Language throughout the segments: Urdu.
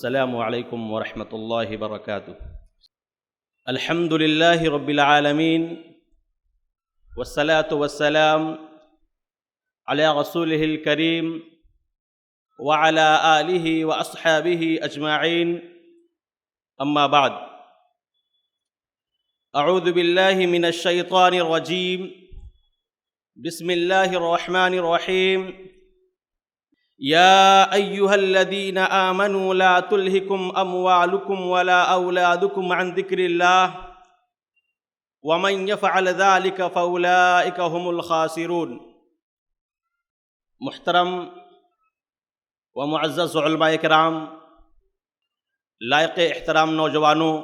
السلام علیکم ورحمۃ اللہ وبرکاتہ۔ الحمد للہ رب العالمین والصلاة والسلام علی رسولہ الکریم وعلی آلہ واصحابہ اجمعین، اما بعد۔ اعوذ باللہ من الشیطان الرجیم، بسم اللہ الرحمن الرحیم۔ یا ایہا الذین آمنوا لا تلہکم اموالکم ولا اولادکم عن ذکر اللہ ومن یفعل ذلک فاولئک هم الخاسرون۔ محترم و معزز علماء کرام، لائق احترام نوجوانوں،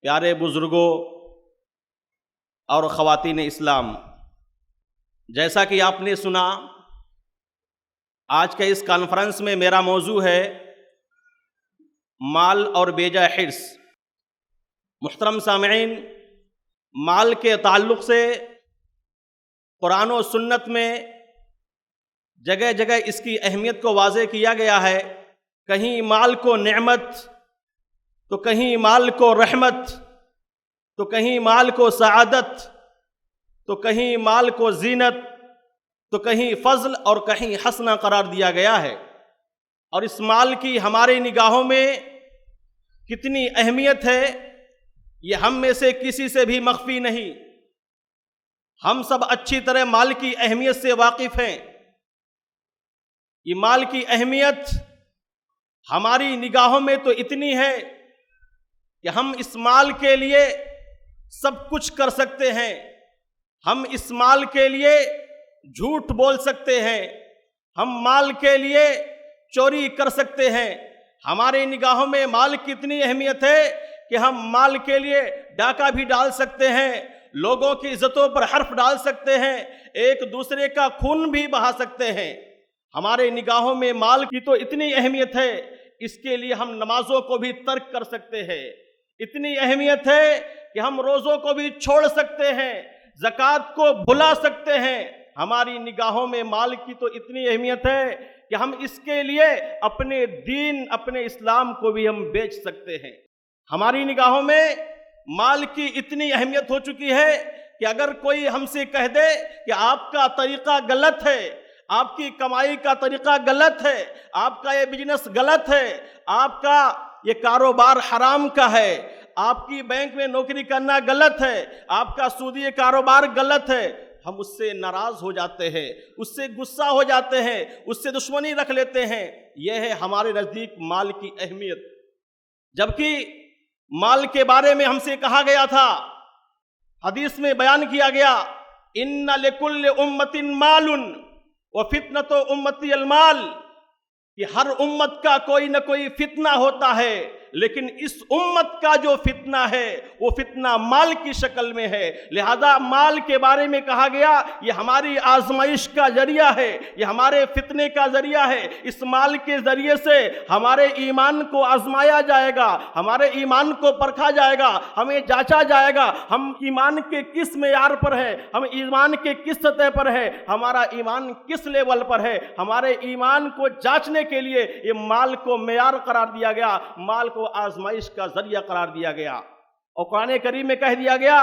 پیارے بزرگوں اور خواتین اسلام، جیسا کہ آپ نے سنا، آج کے اس کانفرنس میں میرا موضوع ہے مال اور بیجا حرص۔ محترم سامعین، مال کے تعلق سے قرآن و سنت میں جگہ جگہ اس کی اہمیت کو واضح کیا گیا ہے۔ کہیں مال کو نعمت، تو کہیں مال کو رحمت، تو کہیں مال کو سعادت، تو کہیں مال کو زینت، تو کہیں فضل اور کہیں حسنہ قرار دیا گیا ہے۔ اور اس مال کی ہماری نگاہوں میں کتنی اہمیت ہے، یہ ہم میں سے کسی سے بھی مخفی نہیں۔ ہم سب اچھی طرح مال کی اہمیت سے واقف ہیں۔ یہ مال کی اہمیت ہماری نگاہوں میں تو اتنی ہے کہ ہم اس مال کے لیے سب کچھ کر سکتے ہیں۔ ہم اس مال کے لیے جھوٹ بول سکتے ہیں، ہم مال کے لیے چوری کر سکتے ہیں۔ ہماری نگاہوں میں مال کی اتنی اہمیت ہے کہ ہم مال کے لیے ڈاکہ بھی ڈال سکتے ہیں، لوگوں کی عزتوں پر حرف ڈال سکتے ہیں، ایک دوسرے کا خون بھی بہا سکتے ہیں۔ ہمارے نگاہوں میں مال کی تو اتنی اہمیت ہے، اس کے لیے ہم نمازوں کو بھی ترک کر سکتے ہیں۔ اتنی اہمیت ہے کہ ہم روزوں کو بھی چھوڑ سکتے ہیں، زکوٰۃ کو بھلا سکتے ہیں۔ ہماری نگاہوں میں مال کی تو اتنی اہمیت ہے کہ ہم اس کے لیے اپنے دین، اپنے اسلام کو بھی ہم بیچ سکتے ہیں۔ ہماری نگاہوں میں مال کی اتنی اہمیت ہو چکی ہے کہ اگر کوئی ہم سے کہہ دے کہ آپ کا طریقہ غلط ہے، آپ کی کمائی کا طریقہ غلط ہے، آپ کا یہ بزنس غلط ہے، آپ کا یہ کاروبار حرام کا ہے، آپ کی بینک میں نوکری کرنا غلط ہے، آپ کا سودی کاروبار غلط ہے، ہم اس سے ناراض ہو جاتے ہیں، اس سے غصہ ہو جاتے ہیں، اس سے دشمنی رکھ لیتے ہیں۔ یہ ہے ہمارے نزدیک مال کی اہمیت۔ جبکہ مال کے بارے میں ہم سے کہا گیا تھا، حدیث میں بیان کیا گیا، ان لکل امت مال وفتنۃ امتی المال، کہ ہر امت کا کوئی نہ کوئی فتنہ ہوتا ہے، لیکن اس امت کا جو فتنہ ہے وہ فتنہ مال کی شکل میں ہے۔ لہذا مال کے بارے میں کہا گیا یہ ہماری آزمائش کا ذریعہ ہے، یہ ہمارے فتنے کا ذریعہ ہے۔ اس مال کے ذریعے سے ہمارے ایمان کو آزمایا جائے گا، ہمارے ایمان کو پرکھا جائے گا، ہمیں جانچا جائے گا ہم ایمان کے کس معیار پر ہے، ہم ایمان کے کس سطح پر ہے، ہمارا ایمان کس لیول پر ہے۔ ہمارے ایمان کو جانچنے کے لیے یہ مال کو معیار قرار دیا گیا، مال کو آزمائش کا ذریعہ قرار دیا گیا۔ اور قرآن کریم میں کہہ دیا گیا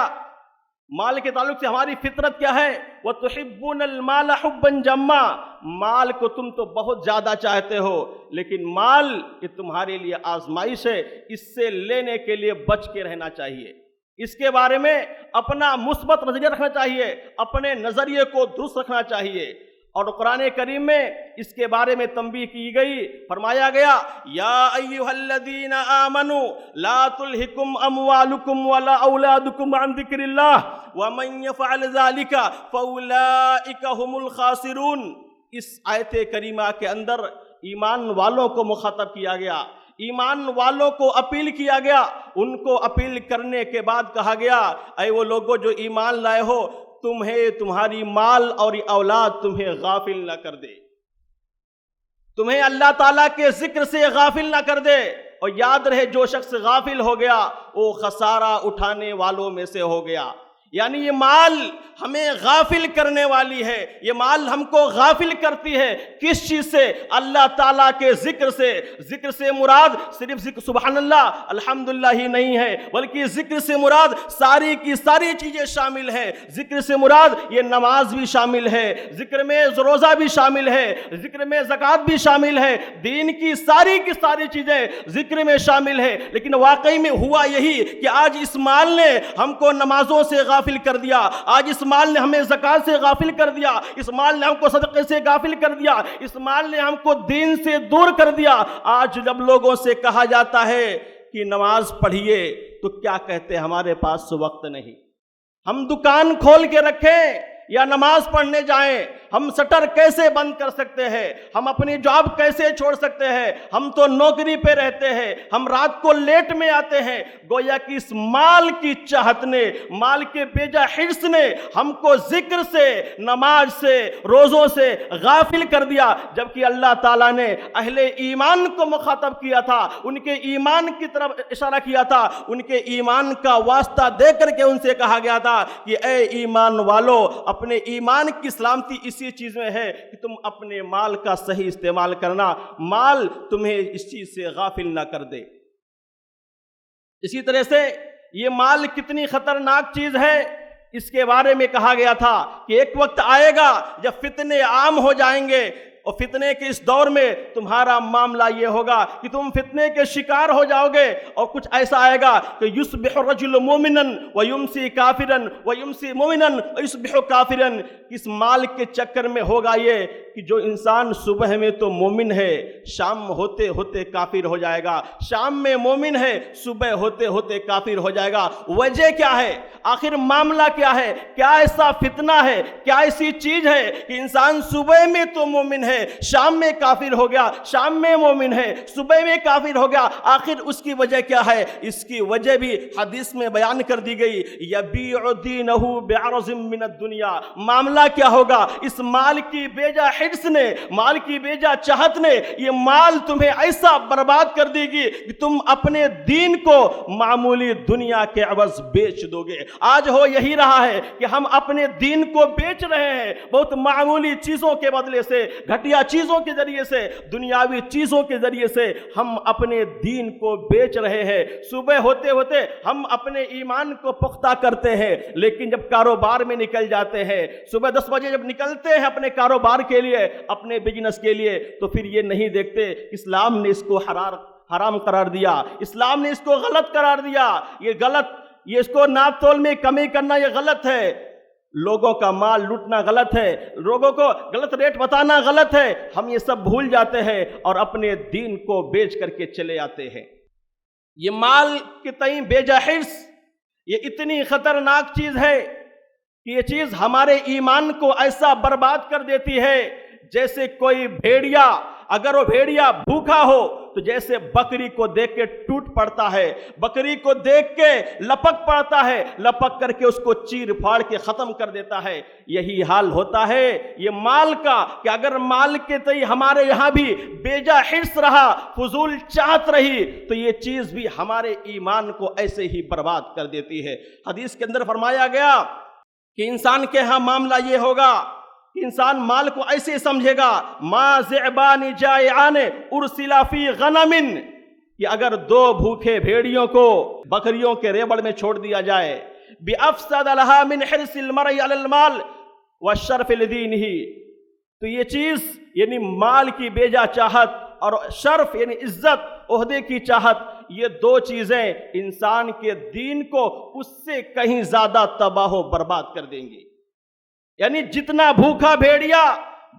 مال کے تعلق سے ہماری فطرت کیا ہے، وَتُحِبُّونَ الْمَالَ حُبًّا جَمًّا، مال کو تم تو بہت زیادہ چاہتے ہو، لیکن مال یہ تمہارے لیے آزمائش ہے، اس سے لینے کے لیے بچ کے رہنا چاہیے۔ اس کے بارے میں اپنا مثبت نظریہ رکھنا چاہیے، اپنے نظریے کو درست رکھنا چاہیے۔ اور قرآن کریم میں اس کے بارے میں تنبیہ کی گئی، فرمایا گیا یا ایھا الذین آمنوا لا تلھکم اموالکم ولا اولادکم عن ذکر اللہ ومن یفعل ذلک فاولئک هم الخاسرون۔ اس آیت کریمہ کے اندر ایمان والوں کو مخاطب کیا گیا، ایمان والوں کو اپیل کیا گیا۔ ان کو اپیل کرنے کے بعد کہا گیا اے وہ لوگوں جو ایمان لائے ہو، تمہیں تمہاری مال اور اولاد تمہیں غافل نہ کر دے، تمہیں اللہ تعالیٰ کے ذکر سے غافل نہ کر دے۔ اور یاد رہے جو شخص غافل ہو گیا وہ خسارہ اٹھانے والوں میں سے ہو گیا۔ یعنی یہ مال ہمیں غافل کرنے والی ہے، یہ مال ہم کو غافل کرتی ہے کس چیز سے؟ اللہ تعالیٰ کے ذکر سے۔ ذکر سے مراد صرف ذکر سبحان اللہ الحمدللہ ہی نہیں ہے، بلکہ ذکر سے مراد ساری کی ساری چیزیں شامل ہیں۔ ذکر سے مراد یہ نماز بھی شامل ہے، ذکر میں روزہ بھی شامل ہے، ذکر میں زکوٰۃ بھی شامل ہے، دین کی ساری چیزیں ذکر میں شامل ہے۔ لیکن واقعی میں ہوا یہی کہ آج اس مال نے ہم کو نمازوں سے غافل کر دیا، آج اس مال نے ہمیں زکوٰۃ سے غافل کر دیا، اس مال نے ہم کو صدقے سے غافل کر دیا، اس مال نے ہم کو دین سے دور کر دیا۔ آج جب لوگوں سے کہا جاتا ہے کہ نماز پڑھیے تو کیا کہتے ہیں؟ ہمارے پاس وقت نہیں۔ ہم دکان کھول کے رکھیں یا نماز پڑھنے جائیں؟ ہم شٹر کیسے بند کر سکتے ہیں؟ ہم اپنی جاب کیسے چھوڑ سکتے ہیں؟ ہم تو نوکری پہ رہتے ہیں، ہم رات کو لیٹ میں آتے ہیں۔ گویا کہ اس مال کی چاہت نے، مال کے بیجا حرص نے ہم کو ذکر سے، نماز سے، روزوں سے غافل کر دیا، جبکہ اللہ تعالیٰ نے اہل ایمان کو مخاطب کیا تھا، ان کے ایمان کی طرف اشارہ کیا تھا، ان کے ایمان کا واسطہ دے کر کے ان سے کہا گیا تھا کہ اے ایمان والو، اپنے ایمان کی سلامتی اسی چیز میں ہے کہ تم اپنے مال کا صحیح استعمال کرنا، مال تمہیں اس چیز سے غافل نہ کر دے۔ اسی طرح سے یہ مال کتنی خطرناک چیز ہے، اس کے بارے میں کہا گیا تھا کہ ایک وقت آئے گا جب فتنے عام ہو جائیں گے، اور فتنے کے اس دور میں تمہارا معاملہ یہ ہوگا کہ تم فتنے کے شکار ہو جاؤ گے، اور کچھ ایسا آئے گا کہ یصبح الرجل مومنا ویمسی کافرا ویمسی مومنا ویصبح کافرا۔ اس مال کے چکر میں ہوگا یہ کہ جو انسان صبح میں تو مومن ہے، شام ہوتے ہوتے کافر ہو جائے گا، شام میں مومن ہے، صبح ہوتے ہوتے کافر ہو جائے گا۔ وجہ کیا ہے؟ آخر معاملہ کیا ہے؟ کیا ایسا فتنہ ہے، کیا ایسی چیز ہے کہ انسان صبح میں تو مومن ہے، شام میں کافر ہو گیا، شام میں مومن ہے، صبح میں کافر ہو گیا؟ آخر اس کی وجہ کیا ہے؟ اس کی وجہ بھی حدیث میں بیان کر دی گئی، یبیع دینہ بعرض من الدنیا۔ معاملہ کیا ہوگا؟ اس مال کی بیجا حرص نے، مال کی بیجا چاہت نے، یہ مال تمہیں ایسا برباد کر دے گی کہ تم اپنے دین کو معمولی دنیا کے عوض بیچ دو گے۔ آج ہو یہی رہا ہے کہ ہم اپنے دین کو بیچ رہے ہیں، بہت معمولی چیزوں کے بدلے سے، گھٹیا چیزوں کے ذریعے سے، دنیاوی چیزوں کے ذریعے سے ہم اپنے دین کو بیچ رہے ہیں۔ صبح ہوتے ہوتے ہم اپنے ایمان کو پختہ کرتے ہیں، لیکن جب کاروبار میں نکل جاتے ہیں، صبح 10 بجے جب نکلتے ہیں اپنے کاروبار کے لیے، اپنے بزنس کے لیے، تو پھر یہ نہیں دیکھتے اسلام نے اس کو حرام قرار دیا، اسلام نے اس کو غلط قرار دیا، یہ غلط، یہ اس کو ناپ تول میں کمی کرنا یہ غلط ہے، لوگوں کا مال لوٹنا غلط ہے، لوگوں کو غلط ریٹ بتانا غلط ہے۔ ہم یہ سب بھول جاتے ہیں اور اپنے دین کو بیچ کر کے چلے آتے ہیں۔ یہ مال کے تئیں بیجا حرص یہ اتنی خطرناک چیز ہے کہ یہ چیز ہمارے ایمان کو ایسا برباد کر دیتی ہے جیسے کوئی بھیڑیا، اگر وہ بھیڑیا بھوکا ہو تو جیسے بکری کو دیکھ کے ٹوٹ پڑتا ہے، بکری کو دیکھ کے لپک پڑتا ہے، لپک کر کے اس کو چیر پھاڑ کے ختم کر دیتا ہے۔ یہی حال ہوتا ہے یہ مال کا، کہ اگر مال کے تئیں ہمارے یہاں بھی بیجا حرص رہا، فضول چاہت رہی، تو یہ چیز بھی ہمارے ایمان کو ایسے ہی برباد کر دیتی ہے۔ حدیث کے اندر فرمایا گیا کہ انسان کے ہاں معاملہ یہ ہوگا کہ انسان مال کو ایسے سمجھے گا، ما ذئبان جائعان ارسلا فی غنم، کہ اگر 2 بھوکے بھیڑیوں کو بکریوں کے ریبڑ میں چھوڑ دیا جائے، بافسد لها من حرص المرء علی المال والشرف لدینہ، تو یہ چیز یعنی مال کی بیجا چاہت اور شرف یعنی عزت، عہدے کی چاہت، یہ 2 چیزیں انسان کے دین کو اس سے کہیں زیادہ تباہ و برباد کر دیں گی۔ یعنی جتنا بھوکا بھیڑیا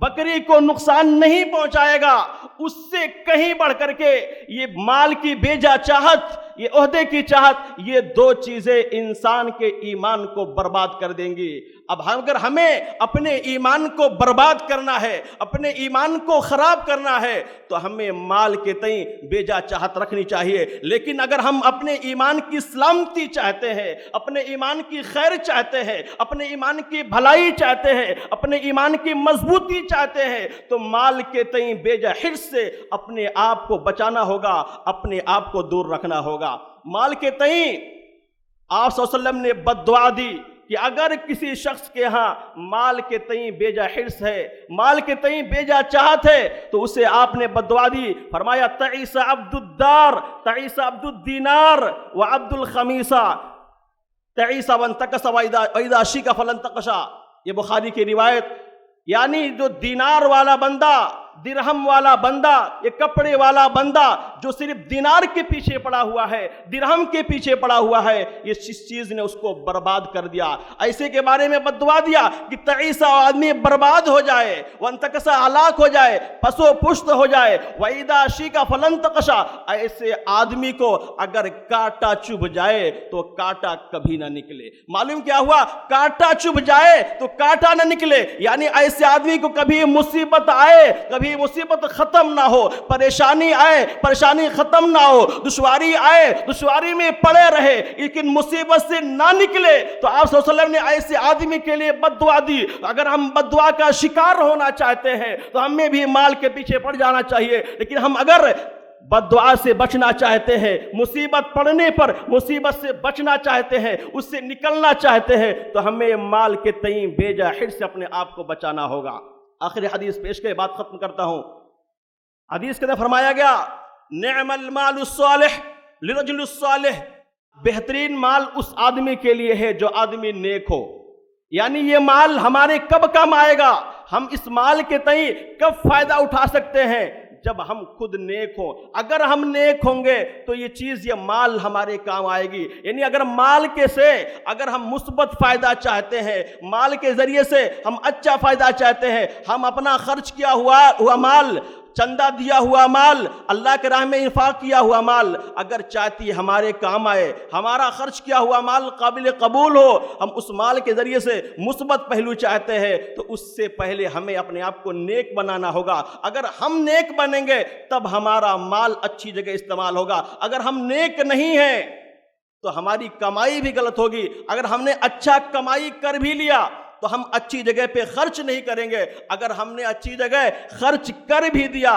بکری کو نقصان نہیں پہنچائے گا، اس سے کہیں بڑھ کر کے یہ مال کی بیجا چاہت، یہ عہدے کی چاہت، یہ 2 چیزیں انسان کے ایمان کو برباد کر دیں گی۔ اب اگر ہمیں اپنے ایمان کو برباد کرنا ہے، اپنے ایمان کو خراب کرنا ہے، تو ہمیں مال کے تئیں بیجا چاہت رکھنی چاہیے۔ لیکن اگر ہم اپنے ایمان کی سلامتی چاہتے ہیں، اپنے ایمان کی خیر چاہتے ہیں، اپنے ایمان کی بھلائی چاہتے ہیں، اپنے ایمان کی مضبوطی چاہتے ہیں، تو مال کے تئیں بیجا حرص سے اپنے آپ کو بچانا ہوگا، اپنے آپ کو دور رکھنا ہوگا۔ مال کے تئیں آپ صلی اللہ علیہ وسلم نے بد دعا دی کہ اگر کسی شخص کے ہاں مال کے تئیں بیجا حرص ہے، مال کے تئیں بیجا چاہت ہے، تو اسے آپ نے بد دعا دی. فرمایا تعیس عبد الدار، تعیس عبد الدینار وعبد الخمیسہ، تعیس وانتقص واذا شیک فلانتقشا. یہ بخاری کی روایت. یعنی جو دینار والا بندہ، درہم والا بندہ، یہ کپڑے والا بندہ جو صرف دینار کے پیچھے پڑا ہوا ہے، درہم کے پیچھے پڑا ہوا ہے، یہ چیز نے اس کو برباد کر دیا. ایسے کے بارے میں بد دعا دیا کہ تعیسہ آدمی برباد ہو جائے، وانتقصا ہلاک ہو جائے، پسو پشت ہو جائے، وَإِذَا شِيكَ فَلَنْتَقَشَا. ایسے آدمی کو اگر کانٹا چبھ جائے تو کانٹا کبھی نہ نکلے. معلوم کیا ہوا؟ کانٹا چبھ جائے تو کانٹا نہ نکلے، یعنی ایسے آدمی کو کبھی مصیبت آئے، کبھی مصیبت ختم نہ ہو، پریشانی آئے پریشانی ختم نہ ہو، دشواری آئے دشواری میں پڑے رہے لیکن مصیبت سے نہ نکلے. تو آپ صلی اللہ علیہ وسلم نے ایسے آدمی کے لیے بد دعا دی. اگر ہم بد دعا کا شکار ہونا چاہتے ہیں تو ہمیں بھی مال کے پیچھے پڑ جانا چاہیے، لیکن ہم اگر بد دعا سے بچنا چاہتے ہیں، مصیبت پڑنے پر مصیبت سے بچنا چاہتے ہیں، اس سے نکلنا چاہتے ہیں، تو ہمیں مال کے تئیں بیجا حرص سے اپنے آپ کو بچانا ہوگا. آخری حدیث پیش کے بات ختم کرتا ہوں. حدیث کے اندر فرمایا گیا نعم المال الصالح لرجل الصالح، بہترین مال اس آدمی کے لیے ہے جو آدمی نیک ہو. یعنی یہ مال ہمارے کب کام آئے گا، ہم اس مال کے تئیں کب فائدہ اٹھا سکتے ہیں؟ جب ہم خود نیک ہوں. اگر ہم نیک ہوں گے تو یہ چیز، یہ مال ہمارے کام آئے گی. یعنی اگر مال کے سے اگر ہم مثبت فائدہ چاہتے ہیں، مال کے ذریعے سے ہم اچھا فائدہ چاہتے ہیں، ہم اپنا خرچ کیا ہوا مال، چندہ دیا ہوا مال، اللہ کے راہ میں انفاق کیا ہوا مال اگر چاہتی ہمارے کام آئے، ہمارا خرچ کیا ہوا مال قابل قبول ہو، ہم اس مال کے ذریعے سے مثبت پہلو چاہتے ہیں، تو اس سے پہلے ہمیں اپنے آپ کو نیک بنانا ہوگا. اگر ہم نیک بنیں گے تب ہمارا مال اچھی جگہ استعمال ہوگا. اگر ہم نیک نہیں ہیں تو ہماری کمائی بھی غلط ہوگی. اگر ہم نے اچھا کمائی کر بھی لیا تو ہم اچھی جگہ پہ خرچ نہیں کریں گے. اگر ہم نے اچھی جگہ خرچ کر بھی دیا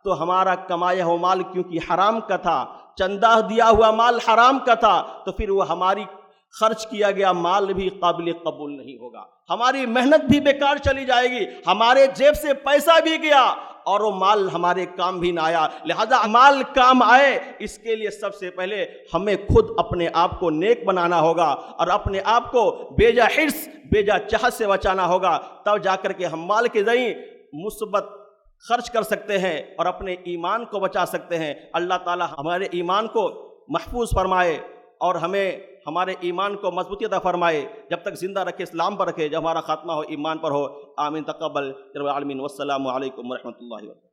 تو ہمارا کمایا ہوا مال کیونکہ حرام کا تھا، چندہ دیا ہوا مال حرام کا تھا، تو پھر وہ ہماری خرچ کیا گیا مال بھی قابل قبول نہیں ہوگا. ہماری محنت بھی بیکار چلی جائے گی، ہمارے جیب سے پیسہ بھی گیا اور وہ مال ہمارے کام بھی نہ آیا. لہذا مال کام آئے اس کے لیے سب سے پہلے ہمیں خود اپنے آپ کو نیک بنانا ہوگا اور اپنے آپ کو بیجا حرص بیجا چاہت سے بچانا ہوگا. تب جا کر کے ہم مال کے ذریعے مثبت خرچ کر سکتے ہیں اور اپنے ایمان کو بچا سکتے ہیں. اللہ تعالی ہمارے ایمان کو محفوظ فرمائے اور ہمیں ہمارے ایمان کو مضبوطی عطا فرمائے. جب تک زندہ رکھے اسلام پر رکھے، جب ہمارا خاتمہ ہو ایمان پر ہو. آمین. تقبل رب العالمین. والسلام علیکم ورحمۃ اللہ وبرکاتہ.